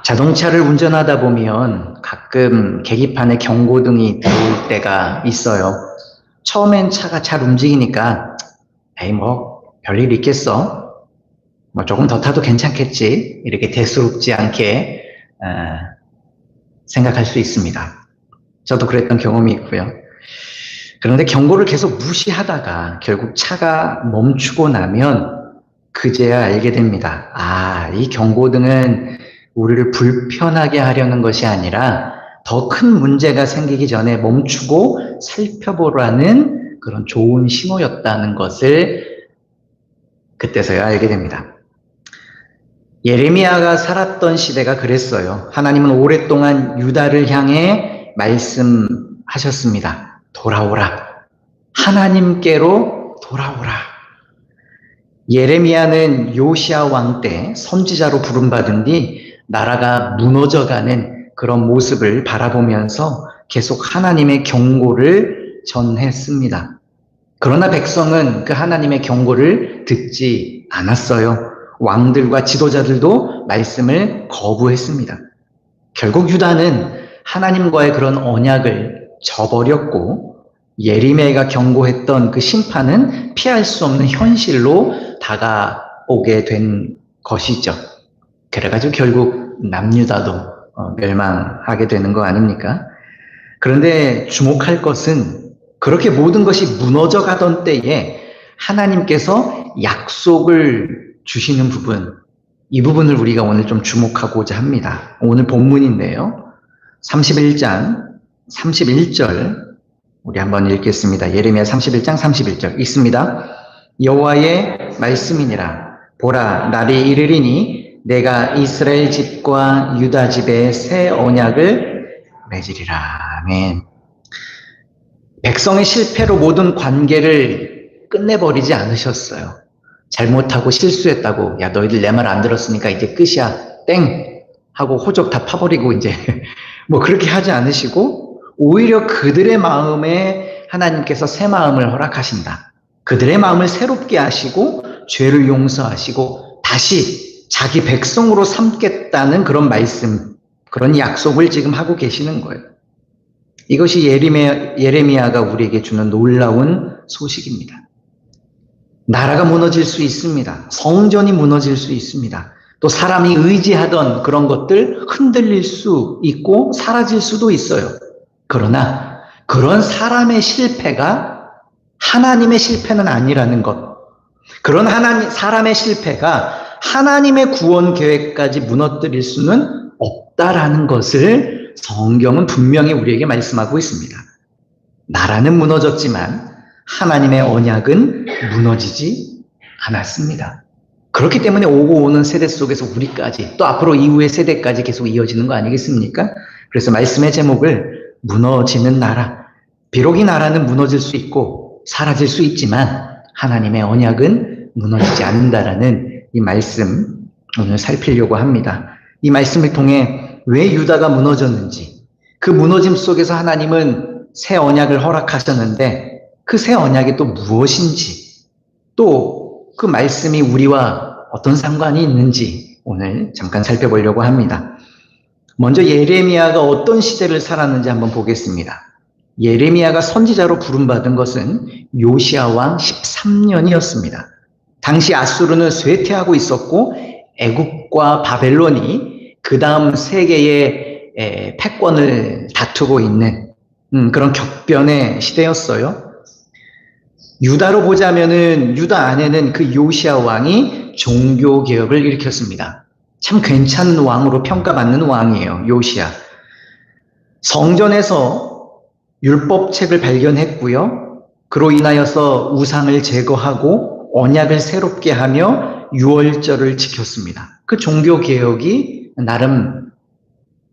자동차를 운전하다 보면 가끔 계기판에 경고등이 들어올 때가 있어요. 처음엔 차가 잘 움직이니까 에이 뭐 별일 있겠어. 뭐 조금 더 타도 괜찮겠지. 이렇게 대수롭지 않게 생각할 수 있습니다. 저도 그랬던 경험이 있고요. 그런데 경고를 계속 무시하다가 결국 차가 멈추고 나면 그제야 알게 됩니다. 이 경고등은 우리를 불편하게 하려는 것이 아니라 더 큰 문제가 생기기 전에 멈추고 살펴보라는 그런 좋은 신호였다는 것을 그때서야 알게 됩니다. 예레미야가 살았던 시대가 그랬어요. 하나님은 오랫동안 유다를 향해 말씀하셨습니다. 돌아오라. 하나님께로 돌아오라. 예레미야는 요시야 왕 때 선지자로 부름받은 뒤 나라가 무너져가는 그런 모습을 바라보면서 계속 하나님의 경고를 전했습니다. 그러나 백성은 그 하나님의 경고를 듣지 않았어요. 왕들과 지도자들도 말씀을 거부했습니다. 결국 유다는 하나님과의 그런 언약을 저버렸고 예레미야가 경고했던 그 심판은 피할 수 없는 현실로 다가오게 된 것이죠. 그래가지고 결국 남유다도 멸망하게 되는 거 아닙니까? 그런데 주목할 것은 그렇게 모든 것이 무너져 가던 때에 하나님께서 약속을 주시는 부분, 이 부분을 우리가 오늘 좀 주목하고자 합니다. 오늘 본문인데요. 31장 31절 우리 한번 읽겠습니다. 예레미야 31장 31절 읽습니다. 여호와의 말씀이니라. 보라, 날이 이르리니 내가 이스라엘 집과 유다 집에 새 언약을 맺으리라. 아멘. 백성의 실패로 모든 관계를 끝내버리지 않으셨어요. 잘못하고 실수했다고, 야 너희들 내 말 안 들었으니까 이제 끝이야, 땡 하고 호적 다 파버리고 이제 뭐 그렇게 하지 않으시고 오히려 그들의 마음에 하나님께서 새 마음을 허락하신다. 그들의 마음을 새롭게 하시고 죄를 용서하시고 다시 자기 백성으로 삼겠다는 그런 말씀, 그런 약속을 지금 하고 계시는 거예요. 이것이 예레미야가 우리에게 주는 놀라운 소식입니다. 나라가 무너질 수 있습니다. 성전이 무너질 수 있습니다. 또 사람이 의지하던 그런 것들 흔들릴 수 있고 사라질 수도 있어요. 그러나 그런 사람의 실패가 하나님의 실패는 아니라는 것. 그런 사람의 실패가 하나님의 구원 계획까지 무너뜨릴 수는 없다라는 것을 성경은 분명히 우리에게 말씀하고 있습니다. 나라는 무너졌지만 하나님의 언약은 무너지지 않았습니다. 그렇기 때문에 오고 오는 세대 속에서 우리까지 또 앞으로 이후의 세대까지 계속 이어지는 거 아니겠습니까? 그래서 말씀의 제목을 무너지는 나라. 비록 이 나라는 무너질 수 있고 사라질 수 있지만 하나님의 언약은 무너지지 않는다라는 이 말씀 오늘 살피려고 합니다. 이 말씀을 통해 왜 유다가 무너졌는지, 그 무너짐 속에서 하나님은 새 언약을 허락하셨는데 그 새 언약이 또 무엇인지, 또 그 말씀이 우리와 어떤 상관이 있는지 오늘 잠깐 살펴보려고 합니다. 먼저 예레미야가 어떤 시대를 살았는지 한번 보겠습니다. 예레미야가 선지자로 부름받은 것은 요시야 왕 13년이었습니다. 당시 아수르는 쇠퇴하고 있었고 애국과 바벨론이 그 다음 세계의 패권을 다투고 있는 그런 격변의 시대였어요. 유다로 보자면은 유다 안에는 그 요시야 왕이 종교 개혁을 일으켰습니다. 참 괜찮은 왕으로 평가받는 왕이에요. 요시야. 성전에서 율법책을 발견했고요. 그로 인하여서 우상을 제거하고 언약을 새롭게 하며 유월절을 지켰습니다. 그 종교 개혁이 나름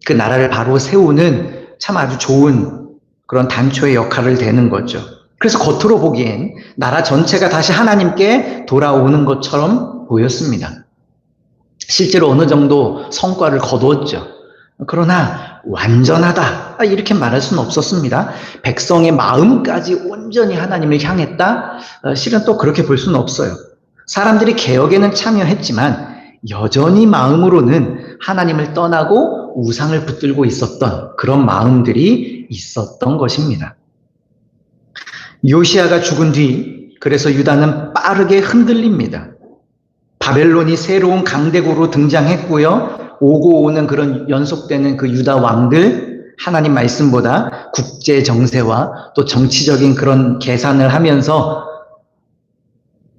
그 나라를 바로 세우는 참 아주 좋은 그런 단초의 역할을 되는 거죠. 그래서 겉으로 보기엔 나라 전체가 다시 하나님께 돌아오는 것처럼 보였습니다. 실제로 어느 정도 성과를 거두었죠. 그러나 완전하다 이렇게 말할 수는 없었습니다. 백성의 마음까지 온전히 하나님을 향했다? 실은 또 그렇게 볼 수는 없어요. 사람들이 개혁에는 참여했지만 여전히 마음으로는 하나님을 떠나고 우상을 붙들고 있었던 그런 마음들이 있었던 것입니다. 요시야가 죽은 뒤 그래서 유다는 빠르게 흔들립니다. 바벨론이 새로운 강대국으로 등장했고요. 오고 오는 그런 연속되는 그 유다 왕들, 하나님 말씀보다 국제 정세와 또 정치적인 그런 계산을 하면서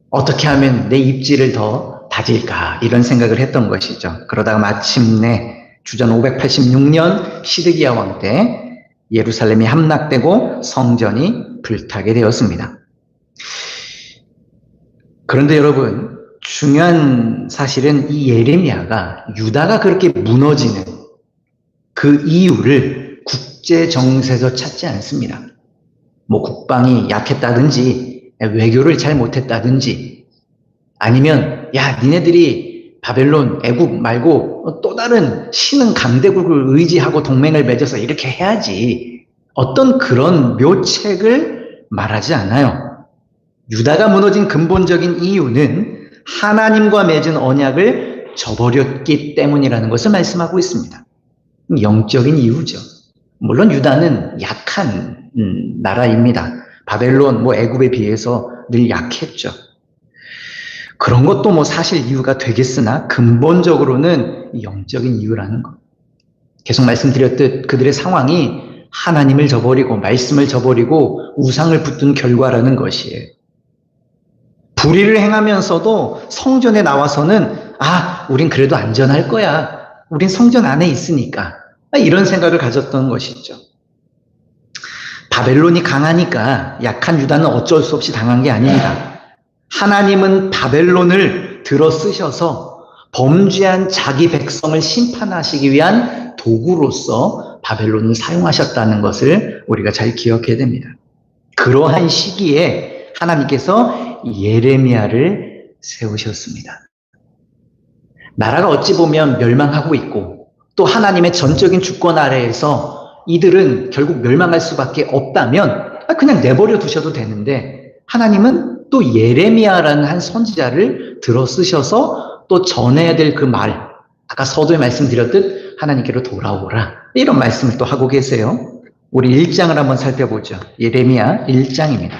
어떻게 하면 내 입지를 더 다질까 이런 생각을 했던 것이죠. 그러다가 마침내 주전 586년 시드기야 왕 때 예루살렘이 함락되고 성전이 불타게 되었습니다. 그런데 여러분, 중요한 사실은 이 예레미야가 유다가 그렇게 무너지는 그 이유를 국제 정세에서 찾지 않습니다. 뭐 국방이 약했다든지 외교를 잘 못했다든지 아니면 야 니네들이 바벨론 애국 말고 또 다른 신흥 강대국을 의지하고 동맹을 맺어서 이렇게 해야지 어떤 그런 묘책을 말하지 않아요. 유다가 무너진 근본적인 이유는 하나님과 맺은 언약을 저버렸기 때문이라는 것을 말씀하고 있습니다. 영적인 이유죠. 물론 유다는 약한 나라입니다. 바벨론, 애굽에 비해서 늘 약했죠. 그런 것도 사실 이유가 되겠으나 근본적으로는 영적인 이유라는 것. 계속 말씀드렸듯 그들의 상황이 하나님을 저버리고 말씀을 저버리고 우상을 붙든 결과라는 것이에요. 불의를 행하면서도 성전에 나와서는 우린 그래도 안전할 거야. 우린 성전 안에 있으니까. 이런 생각을 가졌던 것이죠. 바벨론이 강하니까 약한 유다는 어쩔 수 없이 당한 게 아닙니다. 하나님은 바벨론을 들어 쓰셔서 범죄한 자기 백성을 심판하시기 위한 도구로서 바벨론을 사용하셨다는 것을 우리가 잘 기억해야 됩니다. 그러한 시기에 하나님께서 예레미야를 세우셨습니다. 나라가 어찌 보면 멸망하고 있고 또 하나님의 전적인 주권 아래에서 이들은 결국 멸망할 수밖에 없다면 그냥 내버려 두셔도 되는데 하나님은 또 예레미야라는 한 선지자를 들어 쓰셔서 또 전해야 될 그 말, 아까 서두에 말씀드렸듯 하나님께로 돌아오라 이런 말씀을 또 하고 계세요. 우리 1장을 한번 살펴보죠. 예레미야 1장입니다.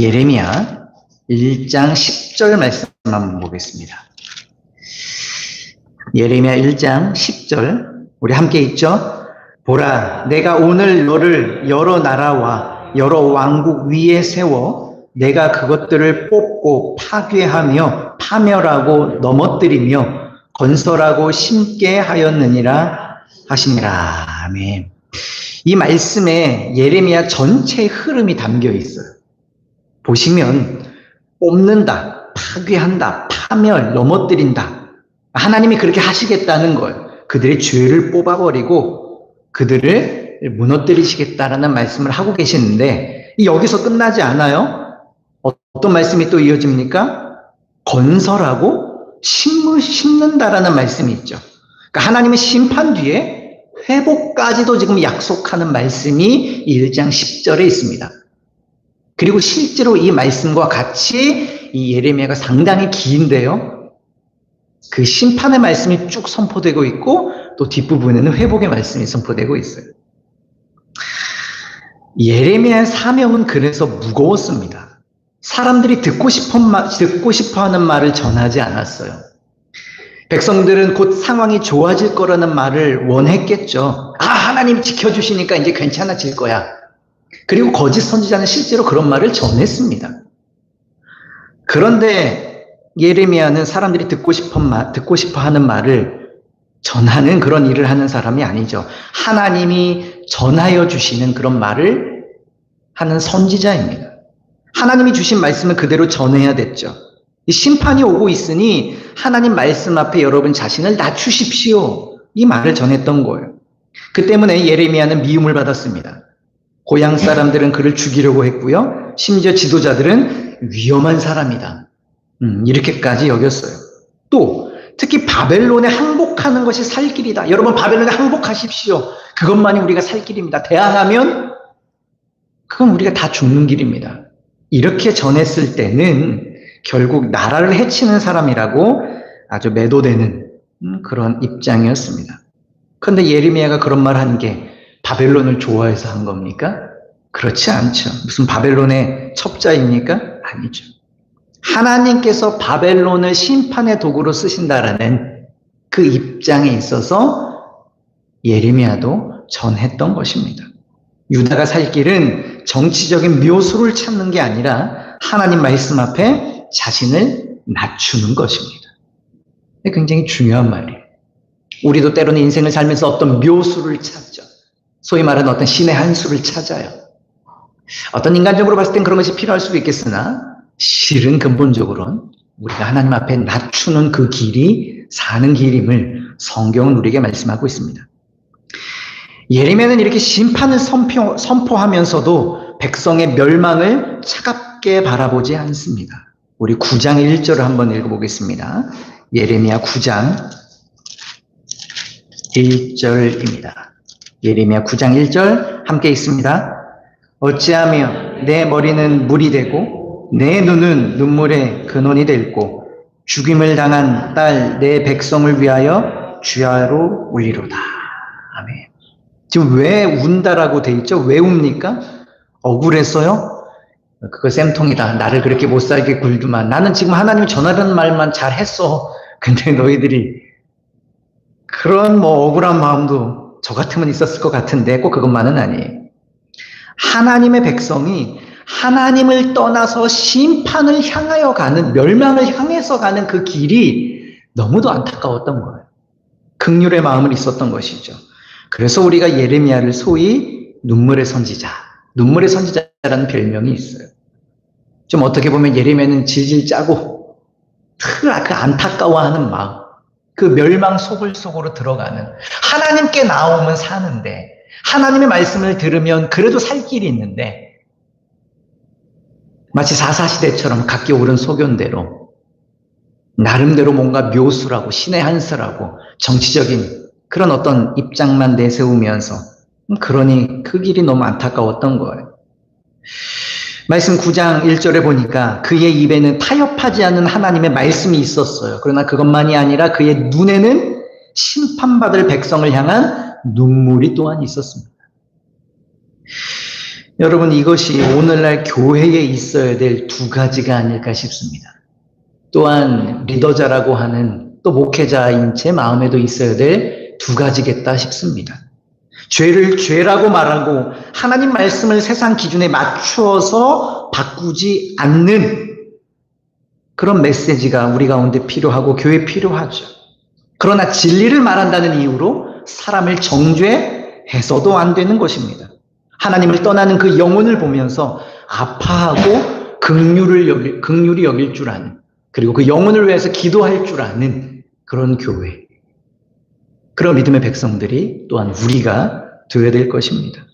예레미야 1장 10절 말씀 한번 보겠습니다. 예레미야 1장 10절 우리 함께 읽죠. 보라, 내가 오늘 너를 여러 나라와 여러 왕국 위에 세워 내가 그것들을 뽑고 파괴하며 파멸하고 넘어뜨리며 건설하고 심게 하였느니라 하시니라. 아멘. 이 말씀에 예레미야 전체의 흐름이 담겨 있어요. 보시면 뽑는다, 파괴한다, 파멸, 넘어뜨린다. 하나님이 그렇게 하시겠다는 거예요. 그들의 죄를 뽑아버리고 그들을 무너뜨리시겠다라는 말씀을 하고 계시는데 여기서 끝나지 않아요. 어떤 말씀이 또 이어집니까? 건설하고 심는다라는 말씀이 있죠. 그러니까 하나님의 심판 뒤에 회복까지도 지금 약속하는 말씀이 1장 10절에 있습니다. 그리고 실제로 이 말씀과 같이 이 예레미야가 상당히 긴데요. 그 심판의 말씀이 쭉 선포되고 있고 또 뒷부분에는 회복의 말씀이 선포되고 있어요. 예레미야의 사명은 그래서 무거웠습니다. 사람들이 듣고 싶어 하는 말을 전하지 않았어요. 백성들은 곧 상황이 좋아질 거라는 말을 원했겠죠. 하나님이 지켜주시니까 이제 괜찮아질 거야. 그리고 거짓 선지자는 실제로 그런 말을 전했습니다. 그런데 예레미야는 사람들이 듣고 싶어 하는 말을 전하는 그런 일을 하는 사람이 아니죠. 하나님이 전하여 주시는 그런 말을 하는 선지자입니다. 하나님이 주신 말씀을 그대로 전해야 됐죠. 심판이 오고 있으니 하나님 말씀 앞에 여러분 자신을 낮추십시오. 이 말을 전했던 거예요. 그 때문에 예레미야는 미움을 받았습니다. 고향 사람들은 그를 죽이려고 했고요. 심지어 지도자들은 위험한 사람이다. 이렇게까지 여겼어요. 또 특히 바벨론에 항복하는 것이 살 길이다. 여러분 바벨론에 항복하십시오. 그것만이 우리가 살 길입니다. 대항하면 그건 우리가 다 죽는 길입니다. 이렇게 전했을 때는 결국 나라를 해치는 사람이라고 아주 매도되는 그런 입장이었습니다. 그런데 예레미야가 그런 말 한 게 바벨론을 좋아해서 한 겁니까? 그렇지 않죠. 무슨 바벨론의 첩자입니까? 아니죠. 하나님께서 바벨론을 심판의 도구로 쓰신다라는 그 입장에 있어서 예레미야도 전했던 것입니다. 유다가 살 길은 정치적인 묘수를 찾는 게 아니라 하나님 말씀 앞에 자신을 낮추는 것입니다. 굉장히 중요한 말이에요. 우리도 때로는 인생을 살면서 어떤 묘수를 찾죠. 소위 말하는 어떤 신의 한 수를 찾아요. 어떤 인간적으로 봤을 땐 그런 것이 필요할 수도 있겠으나 실은 근본적으로는 우리가 하나님 앞에 낮추는 그 길이 사는 길임을 성경은 우리에게 말씀하고 있습니다. 예레미야는 이렇게 심판을 선포하면서도 백성의 멸망을 차갑게 바라보지 않습니다. 우리 9장 1절을 한번 읽어보겠습니다. 예레미야 9장 1절입니다. 예레미야 9장 1절 함께 읽습니다. 어찌하며 내 머리는 물이 되고 내 눈은 눈물의 근원이 되고 죽임을 당한 딸 내 백성을 위하여 주야로 울리로다. 아멘. 지금 왜 운다라고 돼 있죠? 왜 웁니까? 억울했어요? 그거 쌤통이다. 나를 그렇게 못살게 굴두만. 나는 지금 하나님 전하는 말만 잘했어. 근데 너희들이 그런 억울한 마음도 저 같으면 있었을 것 같은데 꼭 그것만은 아니에요. 하나님의 백성이 하나님을 떠나서 심판을 향하여 가는, 멸망을 향해서 가는 그 길이 너무도 안타까웠던 거예요. 긍휼의 마음을 있었던 것이죠. 그래서 우리가 예레미야를 소위 눈물의 선지자, 눈물의 선지자라는 별명이 있어요. 좀 어떻게 보면 예레미야는 질질 짜고 그 안타까워하는 마음, 그 멸망 속으로 들어가는, 하나님께 나오면 사는데 하나님의 말씀을 들으면 그래도 살 길이 있는데 마치 사사시대처럼 각기 옳은 소견대로 나름대로 뭔가 묘수라고 신의 한수라고 정치적인 그런 어떤 입장만 내세우면서 그러니 그 길이 너무 안타까웠던 거예요. 말씀 9장 1절에 보니까 그의 입에는 타협하지 않는 하나님의 말씀이 있었어요. 그러나 그것만이 아니라 그의 눈에는 심판받을 백성을 향한 눈물이 또한 있었습니다. 여러분, 이것이 오늘날 교회에 있어야 될 두 가지가 아닐까 싶습니다. 또한 리더자라고 하는 또 목회자인 제 마음에도 있어야 될 두 가지겠다 싶습니다. 죄를 죄라고 말하고 하나님 말씀을 세상 기준에 맞추어서 바꾸지 않는 그런 메시지가 우리 가운데 필요하고 교회에 필요하죠. 그러나 진리를 말한다는 이유로 사람을 정죄해서도 안 되는 것입니다. 하나님을 떠나는 그 영혼을 보면서 아파하고 긍휼히 여길 줄 아는, 그리고 그 영혼을 위해서 기도할 줄 아는 그런 교회, 그런 믿음의 백성들이 또한 우리가 되어야 될 것입니다.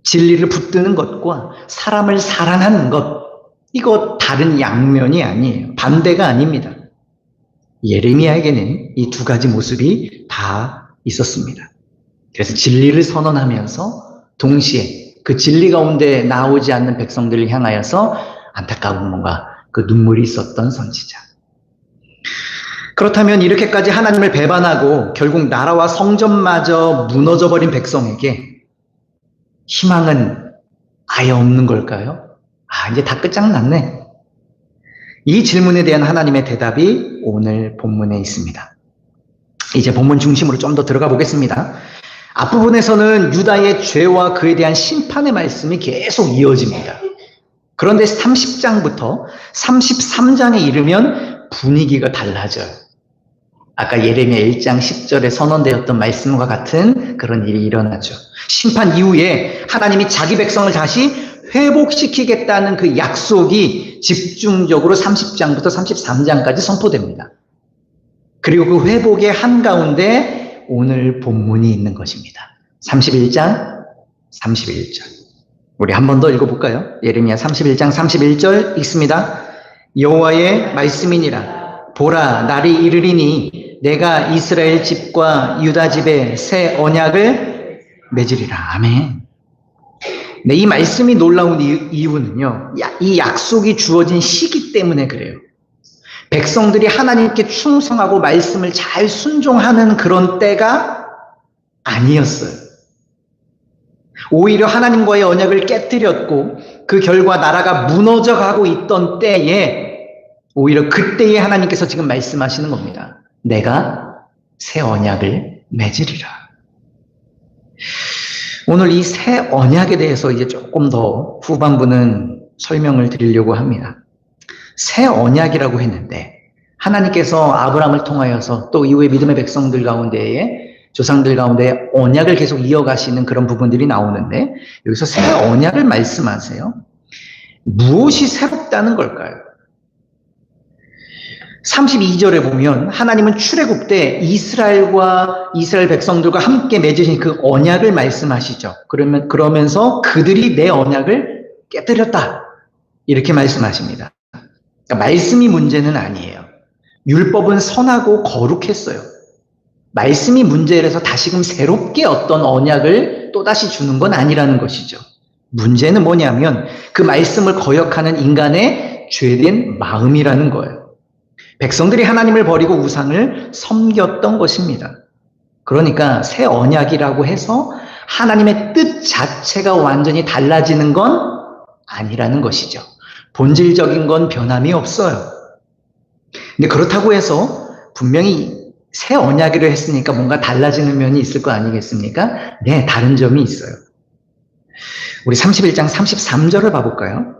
진리를 붙드는 것과 사람을 사랑하는 것, 이거 다른 양면이 아니에요. 반대가 아닙니다. 예레미야에게는 이 두 가지 모습이 다 있었습니다. 그래서 진리를 선언하면서 동시에 그 진리 가운데 나오지 않는 백성들을 향하여서 안타까운 뭔가 그 눈물이 있었던 선지자. 그렇다면 이렇게까지 하나님을 배반하고 결국 나라와 성전마저 무너져버린 백성에게 희망은 아예 없는 걸까요? 이제 다 끝장났네. 이 질문에 대한 하나님의 대답이 오늘 본문에 있습니다. 이제 본문 중심으로 좀 더 들어가 보겠습니다. 앞부분에서는 유다의 죄와 그에 대한 심판의 말씀이 계속 이어집니다. 그런데 30장부터 33장에 이르면 분위기가 달라져요. 아까 예레미야 1장 10절에 선언되었던 말씀과 같은 그런 일이 일어나죠. 심판 이후에 하나님이 자기 백성을 다시 회복시키겠다는 그 약속이 집중적으로 30장부터 33장까지 선포됩니다. 그리고 그 회복의 한가운데 오늘 본문이 있는 것입니다. 31장 31절. 우리 한 번 더 읽어볼까요? 예레미야 31장 31절 읽습니다. 여호와의 말씀이니라. 보라, 날이 이르리니 내가 이스라엘 집과 유다 집에 새 언약을 맺으리라. 아멘. 네, 이 말씀이 놀라운 이유는요, 이 약속이 주어진 시기 때문에 그래요. 백성들이 하나님께 충성하고 말씀을 잘 순종하는 그런 때가 아니었어요. 오히려 하나님과의 언약을 깨뜨렸고 그 결과 나라가 무너져 가고 있던 때에 오히려 그때에 하나님께서 지금 말씀하시는 겁니다. 내가 새 언약을 맺으리라. 오늘 이 새 언약에 대해서 이제 조금 더 후반부는 설명을 드리려고 합니다. 새 언약이라고 했는데 하나님께서 아브라함을 통하여서 또 이후에 믿음의 백성들 가운데에 조상들 가운데 언약을 계속 이어가시는 그런 부분들이 나오는데 여기서 새 언약을 말씀하세요. 무엇이 새롭다는 걸까요? 32절에 보면 하나님은 출애굽 때 이스라엘 백성들과 함께 맺으신 그 언약을 말씀하시죠. 그러면서 그들이 내 언약을 깨뜨렸다. 이렇게 말씀하십니다. 그러니까 말씀이 문제는 아니에요. 율법은 선하고 거룩했어요. 말씀이 문제라서 다시금 새롭게 어떤 언약을 또다시 주는 건 아니라는 것이죠. 문제는 뭐냐면 그 말씀을 거역하는 인간의 죄된 마음이라는 거예요. 백성들이 하나님을 버리고 우상을 섬겼던 것입니다. 그러니까 새 언약이라고 해서 하나님의 뜻 자체가 완전히 달라지는 건 아니라는 것이죠. 본질적인 건 변함이 없어요. 근데 그렇다고 해서 분명히 새 언약이라 했으니까 뭔가 달라지는 면이 있을 거 아니겠습니까? 네, 다른 점이 있어요. 우리 31장 33절을 봐볼까요?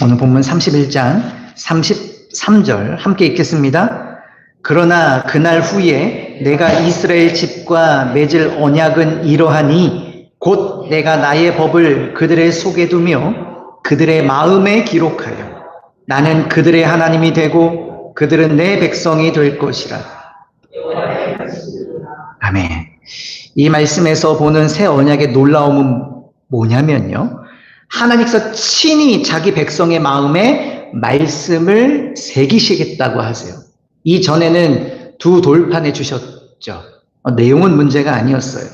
오늘 본문 31장 33절 함께 읽겠습니다. 그러나 그날 후에 내가 이스라엘 집과 맺을 언약은 이러하니 곧 내가 나의 법을 그들의 속에 두며 그들의 마음에 기록하여 나는 그들의 하나님이 되고 그들은 내 백성이 될 것이라. 아멘. 이 말씀에서 보는 새 언약의 놀라움은 뭐냐면요. 하나님께서 친히 자기 백성의 마음에 말씀을 새기시겠다고 하세요. 이전에는 두 돌판에 주셨죠. 내용은 문제가 아니었어요.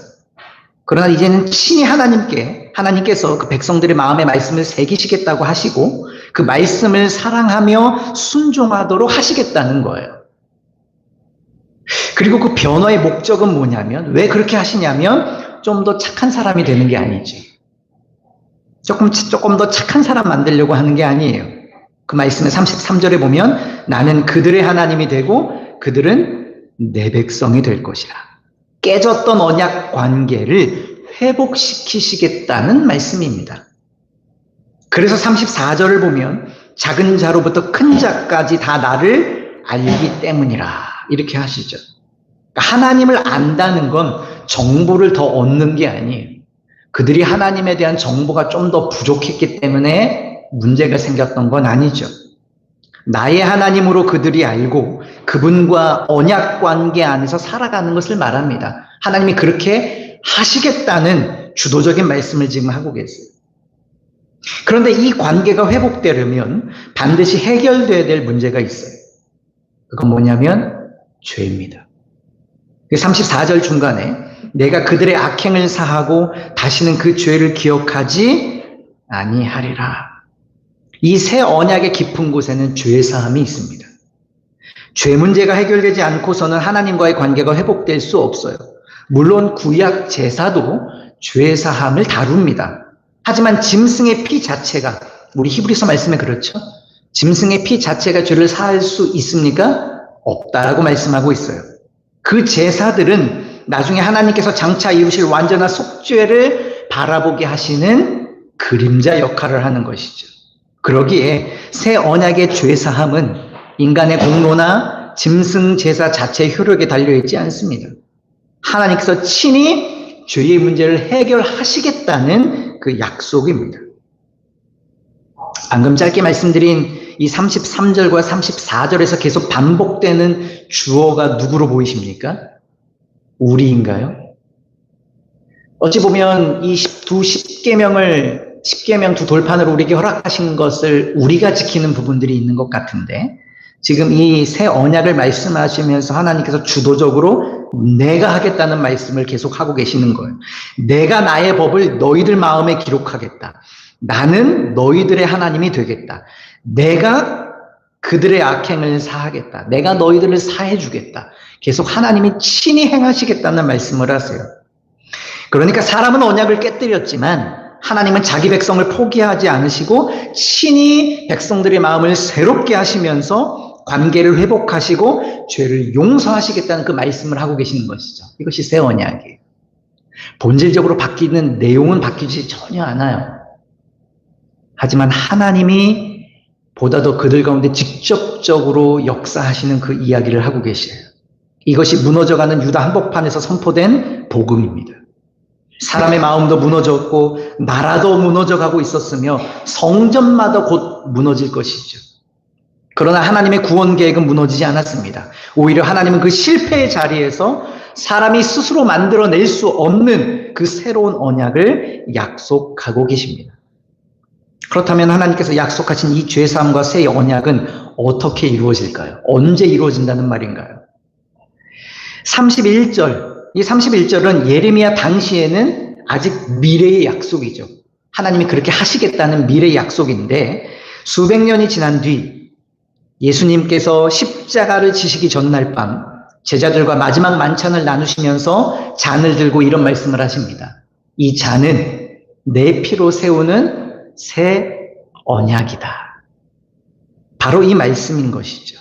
그러나 이제는 친히 하나님께서 그 백성들의 마음에 말씀을 새기시겠다고 하시고 그 말씀을 사랑하며 순종하도록 하시겠다는 거예요. 그리고 그 변화의 목적은 뭐냐면 왜 그렇게 하시냐면 좀 더 착한 사람이 되는 게 아니지. 조금 더 착한 사람 만들려고 하는 게 아니에요. 그 말씀의 33절에 보면 나는 그들의 하나님이 되고 그들은 내 백성이 될 것이라. 깨졌던 언약 관계를 회복시키시겠다는 말씀입니다. 그래서 34절을 보면 작은 자로부터 큰 자까지 다 나를 알기 때문이라 이렇게 하시죠. 하나님을 안다는 건 정보를 더 얻는 게 아니에요. 그들이 하나님에 대한 정보가 좀 더 부족했기 때문에 문제가 생겼던 건 아니죠. 나의 하나님으로 그들이 알고 그분과 언약 관계 안에서 살아가는 것을 말합니다. 하나님이 그렇게 하시겠다는 주도적인 말씀을 지금 하고 계세요. 그런데 이 관계가 회복되려면 반드시 해결돼야 될 문제가 있어요. 그건 뭐냐면 죄입니다. 34절 중간에 내가 그들의 악행을 사하고 다시는 그 죄를 기억하지 아니하리라. 이 새 언약의 깊은 곳에는 죄 사함이 있습니다. 죄 문제가 해결되지 않고서는 하나님과의 관계가 회복될 수 없어요. 물론 구약 제사도 죄 사함을 다룹니다. 하지만 짐승의 피 자체가 우리 히브리서 말씀에 그렇죠. 짐승의 피 자체가 죄를 사할 수 있습니까? 없다라고 말씀하고 있어요. 그 제사들은 나중에 하나님께서 장차 이루실 완전한 속죄를 바라보게 하시는 그림자 역할을 하는 것이죠. 그러기에 새 언약의 죄사함은 인간의 공로나 짐승 제사 자체의 효력에 달려있지 않습니다. 하나님께서 친히 죄의 문제를 해결하시겠다는 그 약속입니다. 방금 짧게 말씀드린 이 33절과 34절에서 계속 반복되는 주어가 누구로 보이십니까? 우리인가요? 어찌 보면 이 두 십계명 두 돌판으로 우리에게 허락하신 것을 우리가 지키는 부분들이 있는 것 같은데 지금 이 새 언약을 말씀하시면서 하나님께서 주도적으로 내가 하겠다는 말씀을 계속 하고 계시는 거예요. 내가 나의 법을 너희들 마음에 기록하겠다. 나는 너희들의 하나님이 되겠다. 내가 그들의 악행을 사하겠다. 내가 너희들을 사해주겠다. 계속 하나님이 친히 행하시겠다는 말씀을 하세요. 그러니까 사람은 언약을 깨뜨렸지만 하나님은 자기 백성을 포기하지 않으시고 친히 백성들의 마음을 새롭게 하시면서 관계를 회복하시고 죄를 용서하시겠다는 그 말씀을 하고 계시는 것이죠. 이것이 새 언약이에요. 본질적으로 바뀌는 내용은 바뀌지 전혀 않아요. 하지만 하나님이 보다 더 그들 가운데 직접적으로 역사하시는 그 이야기를 하고 계셔요. 이것이 무너져가는 유다 한복판에서 선포된 복음입니다. 사람의 마음도 무너졌고 나라도 무너져가고 있었으며 성전마다 곧 무너질 것이죠. 그러나 하나님의 구원 계획은 무너지지 않았습니다. 오히려 하나님은 그 실패의 자리에서 사람이 스스로 만들어낼 수 없는 그 새로운 언약을 약속하고 계십니다. 그렇다면 하나님께서 약속하신 이 죄사함과 새 언약은 어떻게 이루어질까요? 언제 이루어진다는 말인가요? 31절, 이 31절은 예레미야 당시에는 아직 미래의 약속이죠. 하나님이 그렇게 하시겠다는 미래의 약속인데 수백 년이 지난 뒤 예수님께서 십자가를 지시기 전날 밤 제자들과 마지막 만찬을 나누시면서 잔을 들고 이런 말씀을 하십니다. 이 잔은 내 피로 세우는 새 언약이다. 바로 이 말씀인 것이죠.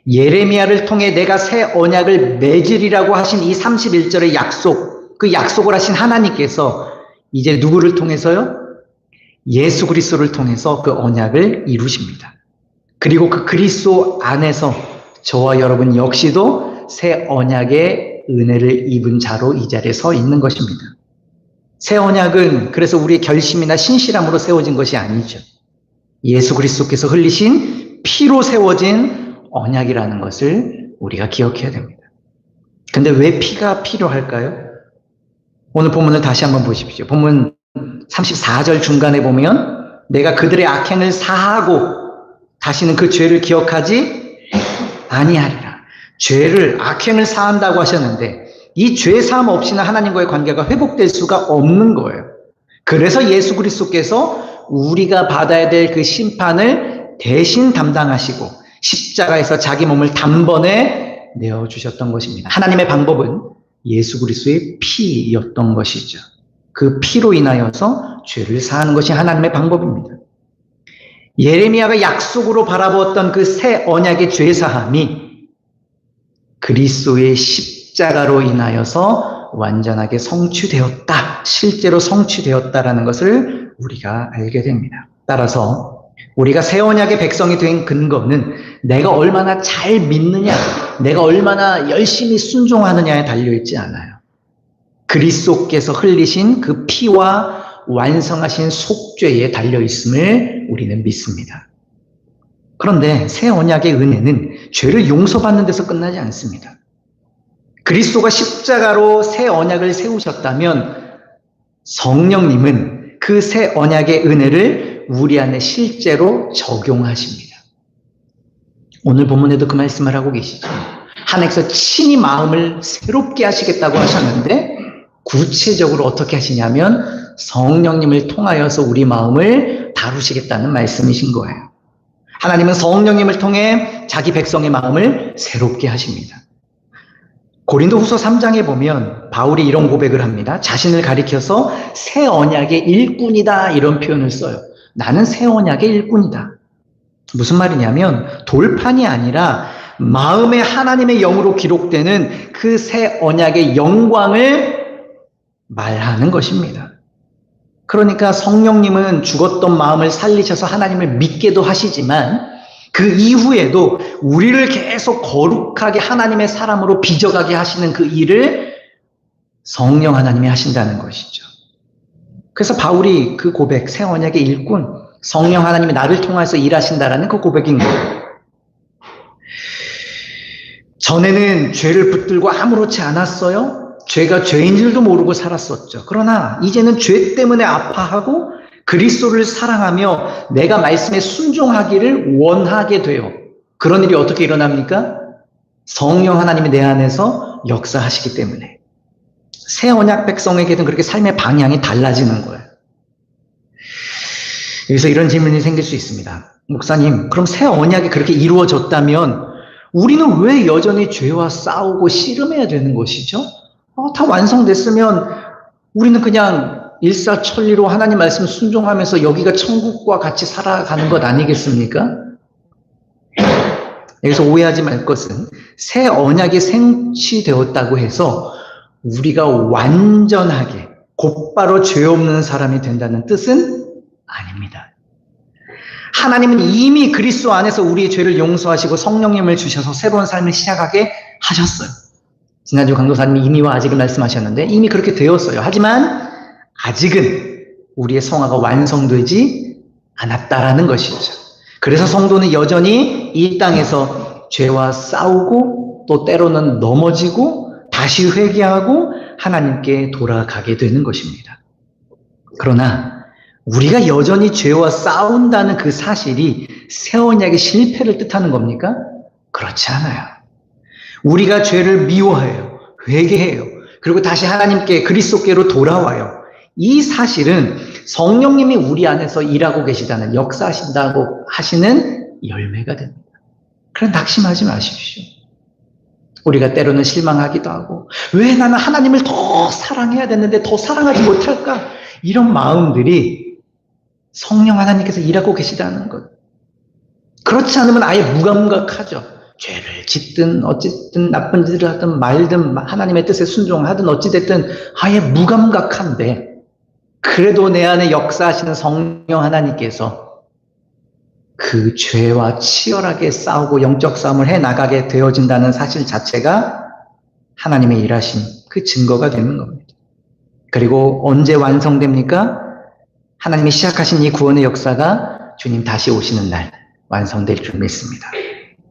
예레미야를 통해 내가 새 언약을 맺으리라고 하신 이 31절의 약속, 그 약속을 하신 하나님께서 이제 누구를 통해서요? 예수 그리스도를 통해서 그 언약을 이루십니다. 그리고 그 그리스도 안에서 저와 여러분 역시도 새 언약의 은혜를 입은 자로 이 자리에 서 있는 것입니다. 새 언약은 그래서 우리의 결심이나 신실함으로 세워진 것이 아니죠. 예수 그리스도께서 흘리신 피로 세워진 언약이라는 것을 우리가 기억해야 됩니다. 근데 왜 피가 필요할까요? 오늘 본문을 다시 한번 보십시오. 본문 34절 중간에 보면 내가 그들의 악행을 사하고 다시는 그 죄를 기억하지 아니하리라. 죄를, 악행을 사한다고 하셨는데 이 죄 사함 없이는 하나님과의 관계가 회복될 수가 없는 거예요. 그래서 예수 그리스도께서 우리가 받아야 될 그 심판을 대신 담당하시고 십자가에서 자기 몸을 단번에 내어주셨던 것입니다. 하나님의 방법은 예수 그리스도의 피였던 것이죠. 그 피로 인하여서 죄를 사하는 것이 하나님의 방법입니다. 예레미야가 약속으로 바라보았던 그 새 언약의 죄사함이 그리스도의 십자가로 인하여서 완전하게 성취되었다. 실제로 성취되었다라는 것을 우리가 알게 됩니다. 따라서 우리가 새 언약의 백성이 된 근거는 내가 얼마나 잘 믿느냐, 내가 얼마나 열심히 순종하느냐에 달려있지 않아요. 그리스도께서 흘리신 그 피와 완성하신 속죄에 달려있음을 우리는 믿습니다. 그런데 새 언약의 은혜는 죄를 용서받는 데서 끝나지 않습니다. 그리스도가 십자가로 새 언약을 세우셨다면 성령님은 그 새 언약의 은혜를 우리 안에 실제로 적용하십니다. 오늘 본문에도 그 말씀을 하고 계시죠. 하나님께서 친히 마음을 새롭게 하시겠다고 하셨는데 구체적으로 어떻게 하시냐면 성령님을 통하여서 우리 마음을 다루시겠다는 말씀이신 거예요. 하나님은 성령님을 통해 자기 백성의 마음을 새롭게 하십니다. 고린도후서 3장에 보면 바울이 이런 고백을 합니다. 자신을 가리켜서 새 언약의 일꾼이다 이런 표현을 써요. 나는 새 언약의 일꾼이다. 무슨 말이냐면 돌판이 아니라 마음의 하나님의 영으로 기록되는 그 새 언약의 영광을 말하는 것입니다. 그러니까 성령님은 죽었던 마음을 살리셔서 하나님을 믿게도 하시지만 그 이후에도 우리를 계속 거룩하게 하나님의 사람으로 빚어가게 하시는 그 일을 성령 하나님이 하신다는 것이죠. 그래서 바울이 그 고백, 새 언약의 일꾼, 성령 하나님이 나를 통해서 일하신다라는 그 고백인 거예요. 전에는 죄를 붙들고 아무렇지 않았어요. 죄가 죄인 줄도 모르고 살았었죠. 그러나 이제는 죄 때문에 아파하고 그리스도를 사랑하며 내가 말씀에 순종하기를 원하게 돼요. 그런 일이 어떻게 일어납니까? 성령 하나님이 내 안에서 역사하시기 때문에. 새 언약 백성에게는 그렇게 삶의 방향이 달라지는 거예요. 여기서 이런 질문이 생길 수 있습니다. 목사님, 그럼 새 언약이 그렇게 이루어졌다면 우리는 왜 여전히 죄와 싸우고 씨름해야 되는 것이죠? 다 완성됐으면 우리는 그냥 일사천리로 하나님 말씀 순종하면서 여기가 천국과 같이 살아가는 것 아니겠습니까? 여기서 오해하지 말 것은 새 언약이 생취되었다고 해서 우리가 완전하게 곧바로 죄 없는 사람이 된다는 뜻은 아닙니다. 하나님은 이미 그리스도 안에서 우리의 죄를 용서하시고 성령님을 주셔서 새로운 삶을 시작하게 하셨어요. 지난주 강도사님이 이미와 아직을 말씀하셨는데 이미 그렇게 되었어요. 하지만 아직은 우리의 성화가 완성되지 않았다라는 것이죠. 그래서 성도는 여전히 이 땅에서 죄와 싸우고 또 때로는 넘어지고 다시 회개하고 하나님께 돌아가게 되는 것입니다. 그러나 우리가 여전히 죄와 싸운다는 그 사실이 새 언약의 실패를 뜻하는 겁니까? 그렇지 않아요. 우리가 죄를 미워해요. 회개해요. 그리고 다시 하나님께 그리스도께로 돌아와요. 이 사실은 성령님이 우리 안에서 일하고 계시다는, 역사하신다고 하시는 열매가 됩니다. 그럼 낙심하지 마십시오. 우리가 때로는 실망하기도 하고 왜 나는 하나님을 더 사랑해야 되는데 더 사랑하지 못할까? 이런 마음들이 성령 하나님께서 일하고 계시다는 것. 그렇지 않으면 아예 무감각하죠. 죄를 짓든 어쨌든 나쁜 짓을 하든 말든 하나님의 뜻에 순종하든 어찌됐든 아예 무감각한데 그래도 내 안에 역사하시는 성령 하나님께서 그 죄와 치열하게 싸우고 영적 싸움을 해나가게 되어진다는 사실 자체가 하나님의 일하심 그 증거가 되는 겁니다. 그리고 언제 완성됩니까? 하나님이 시작하신 이 구원의 역사가 주님 다시 오시는 날 완성될 줄 믿습니다.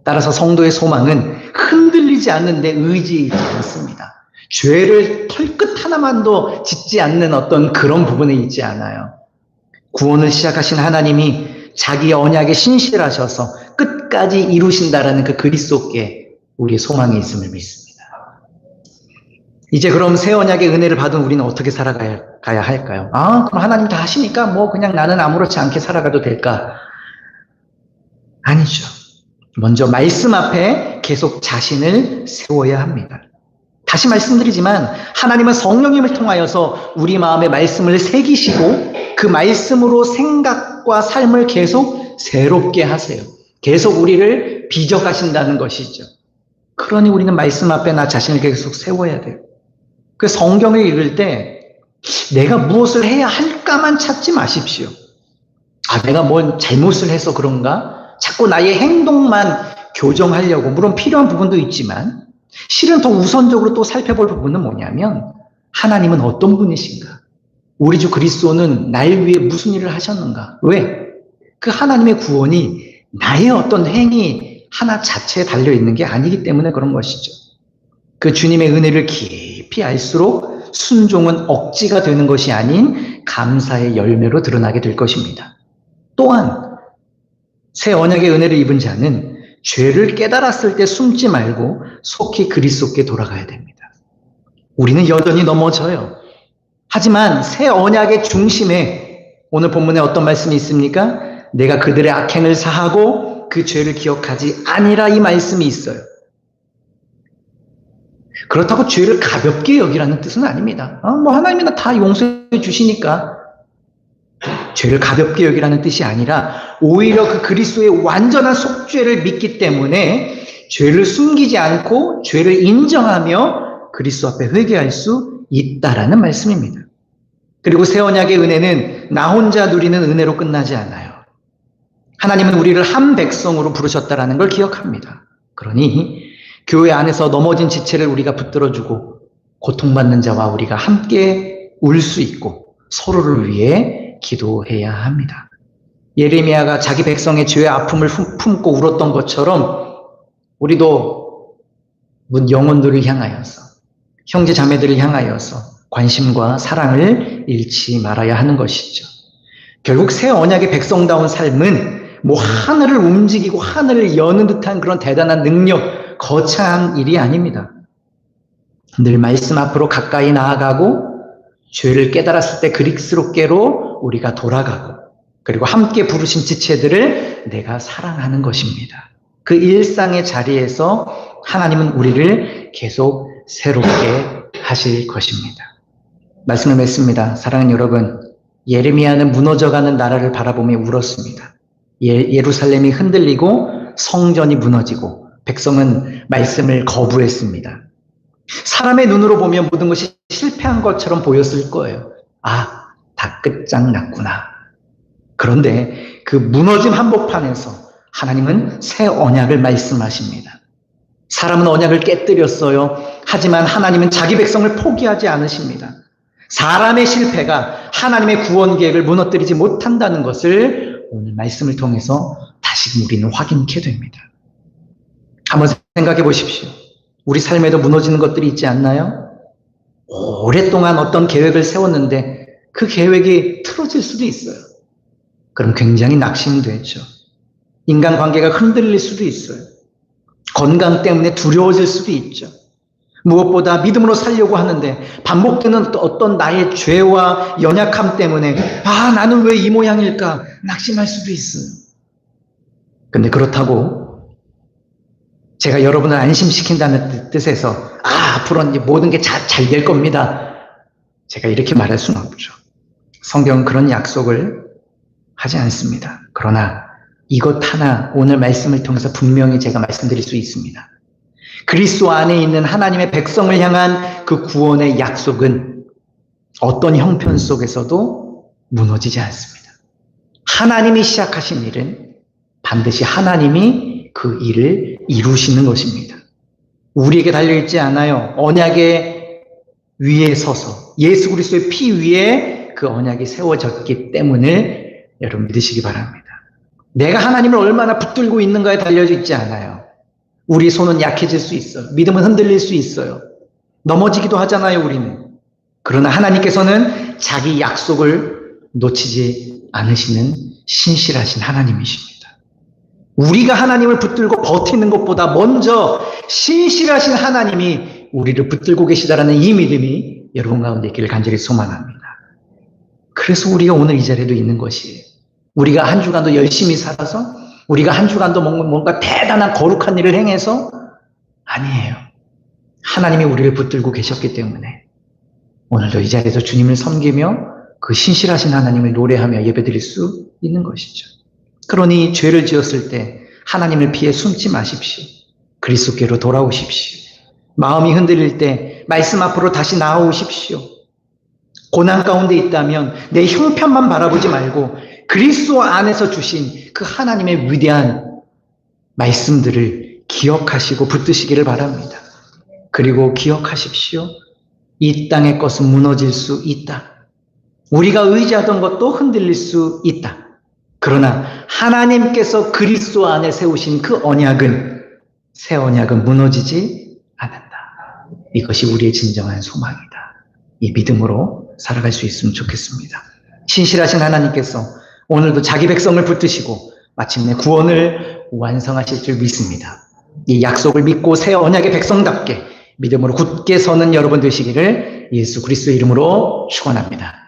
따라서 성도의 소망은 흔들리지 않는 데 의지이지 않습니다. 죄를 털끝 하나만도 짓지 않는 어떤 그런 부분에 있지 않아요. 구원을 시작하신 하나님이 자기 언약에 신실하셔서 끝까지 이루신다라는 그 그리스도께 우리의 소망이 있음을 믿습니다. 이제 그럼 새 언약의 은혜를 받은 우리는 어떻게 살아가야 할까요? 그럼 하나님 다 하시니까 뭐 그냥 나는 아무렇지 않게 살아가도 될까? 아니죠. 먼저 말씀 앞에 계속 자신을 세워야 합니다. 다시 말씀드리지만 하나님은 성령님을 통하여서 우리 마음에 말씀을 새기시고 그 말씀으로 생각과 삶을 계속 새롭게 하세요. 계속 우리를 빚어가신다는 것이죠. 그러니 우리는 말씀 앞에 나 자신을 계속 세워야 돼요. 그 성경을 읽을 때 내가 무엇을 해야 할까만 찾지 마십시오. 내가 뭔 잘못을 해서 그런가? 자꾸 나의 행동만 교정하려고, 물론 필요한 부분도 있지만 실은 더 우선적으로 또 살펴볼 부분은 뭐냐면 하나님은 어떤 분이신가? 우리 주 그리스도는 날 위해 무슨 일을 하셨는가? 왜? 그 하나님의 구원이 나의 어떤 행위 하나 자체에 달려있는 게 아니기 때문에 그런 것이죠. 그 주님의 은혜를 깊이 알수록 순종은 억지가 되는 것이 아닌 감사의 열매로 드러나게 될 것입니다. 또한 새 언약의 은혜를 입은 자는 죄를 깨달았을 때 숨지 말고 속히 그리스도께 돌아가야 됩니다. 우리는 여전히 넘어져요. 하지만 새 언약의 중심에 오늘 본문에 어떤 말씀이 있습니까? 내가 그들의 악행을 사하고 그 죄를 기억하지 아니라 이 말씀이 있어요. 그렇다고 죄를 가볍게 여기라는 뜻은 아닙니다. 하나님이 다 용서해 주시니까 죄를 가볍게 여기라는 뜻이 아니라 오히려 그 그리스도의 완전한 속죄를 믿기 때문에 죄를 숨기지 않고 죄를 인정하며 그리스도 앞에 회개할 수 있다라는 말씀입니다. 그리고 새 언약의 은혜는 나 혼자 누리는 은혜로 끝나지 않아요. 하나님은 우리를 한 백성으로 부르셨다라는 걸 기억합니다. 그러니 교회 안에서 넘어진 지체를 우리가 붙들어주고 고통받는 자와 우리가 함께 울 수 있고 서로를 위해 기도해야 합니다. 예레미야가 자기 백성의 죄의 아픔을 품고 울었던 것처럼 우리도 영혼들을 향하여서 형제 자매들을 향하여서 관심과 사랑을 잃지 말아야 하는 것이죠. 결국 새 언약의 백성다운 삶은 하늘을 움직이고 하늘을 여는 듯한 그런 대단한 능력, 거창한 일이 아닙니다. 늘 말씀 앞으로 가까이 나아가고 죄를 깨달았을 때 그리스도께로 우리가 돌아가고 그리고 함께 부르신 지체들을 내가 사랑하는 것입니다. 그 일상의 자리에서 하나님은 우리를 계속 새롭게 하실 것입니다. 말씀을 맺습니다. 사랑하는 여러분, 예레미야는 무너져가는 나라를 바라보며 울었습니다. 예루살렘이 흔들리고 성전이 무너지고 백성은 말씀을 거부했습니다. 사람의 눈으로 보면 모든 것이 실패한 것처럼 보였을 거예요. 아, 다 끝장났구나. 그런데 그 무너진 한복판에서 하나님은 새 언약을 말씀하십니다. 사람은 언약을 깨뜨렸어요. 하지만 하나님은 자기 백성을 포기하지 않으십니다. 사람의 실패가 하나님의 구원 계획을 무너뜨리지 못한다는 것을 오늘 말씀을 통해서 다시 우리는 확인케 됩니다. 한번 생각해 보십시오. 우리 삶에도 무너지는 것들이 있지 않나요? 오랫동안 어떤 계획을 세웠는데 그 계획이 틀어질 수도 있어요. 그럼 굉장히 낙심되죠. 인간관계가 흔들릴 수도 있어요. 건강 때문에 두려워질 수도 있죠. 무엇보다 믿음으로 살려고 하는데 반복되는 어떤 나의 죄와 연약함 때문에 나는 왜 이 모양일까 낙심할 수도 있어요. 근데 그렇다고 제가 여러분을 안심시킨다는 뜻에서 앞으로는 모든 게 잘 될 겁니다. 제가 이렇게 말할 수는 없죠. 성경은 그런 약속을 하지 않습니다. 그러나 이것 하나 오늘 말씀을 통해서 분명히 제가 말씀드릴 수 있습니다. 그리스도 안에 있는 하나님의 백성을 향한 그 구원의 약속은 어떤 형편 속에서도 무너지지 않습니다. 하나님이 시작하신 일은 반드시 하나님이 그 일을 이루시는 것입니다. 우리에게 달려있지 않아요. 언약의 위에 서서 예수 그리스도의 피 위에 그 언약이 세워졌기 때문에 여러분 믿으시기 바랍니다. 내가 하나님을 얼마나 붙들고 있는가에 달려져 있지 않아요. 우리 손은 약해질 수 있어요. 믿음은 흔들릴 수 있어요. 넘어지기도 하잖아요, 우리는. 그러나 하나님께서는 자기 약속을 놓치지 않으시는 신실하신 하나님이십니다. 우리가 하나님을 붙들고 버티는 것보다 먼저 신실하신 하나님이 우리를 붙들고 계시다라는 이 믿음이 여러분 가운데 있기를 간절히 소망합니다. 그래서 우리가 오늘 이 자리에도 있는 것이에요. 우리가 한 주간도 열심히 살아서 우리가 한 주간도 뭔가 대단한 거룩한 일을 행해서 아니에요. 하나님이 우리를 붙들고 계셨기 때문에 오늘도 이 자리에서 주님을 섬기며 그 신실하신 하나님을 노래하며 예배드릴 수 있는 것이죠. 그러니 죄를 지었을 때 하나님을 피해 숨지 마십시오. 그리스도께로 돌아오십시오. 마음이 흔들릴 때 말씀 앞으로 다시 나아오십시오. 고난 가운데 있다면 내 형편만 바라보지 말고 그리스도 안에서 주신 그 하나님의 위대한 말씀들을 기억하시고 붙드시기를 바랍니다. 그리고 기억하십시오. 이 땅의 것은 무너질 수 있다. 우리가 의지하던 것도 흔들릴 수 있다. 그러나 하나님께서 그리스도 안에 세우신 그 언약은, 새 언약은 무너지지 않는다. 이것이 우리의 진정한 소망이다. 이 믿음으로 살아갈 수 있으면 좋겠습니다. 신실하신 하나님께서 오늘도 자기 백성을 붙드시고 마침내 구원을 완성하실 줄 믿습니다. 이 약속을 믿고 새 언약의 백성답게 믿음으로 굳게 서는 여러분 되시기를 예수 그리스도의 이름으로 축원합니다.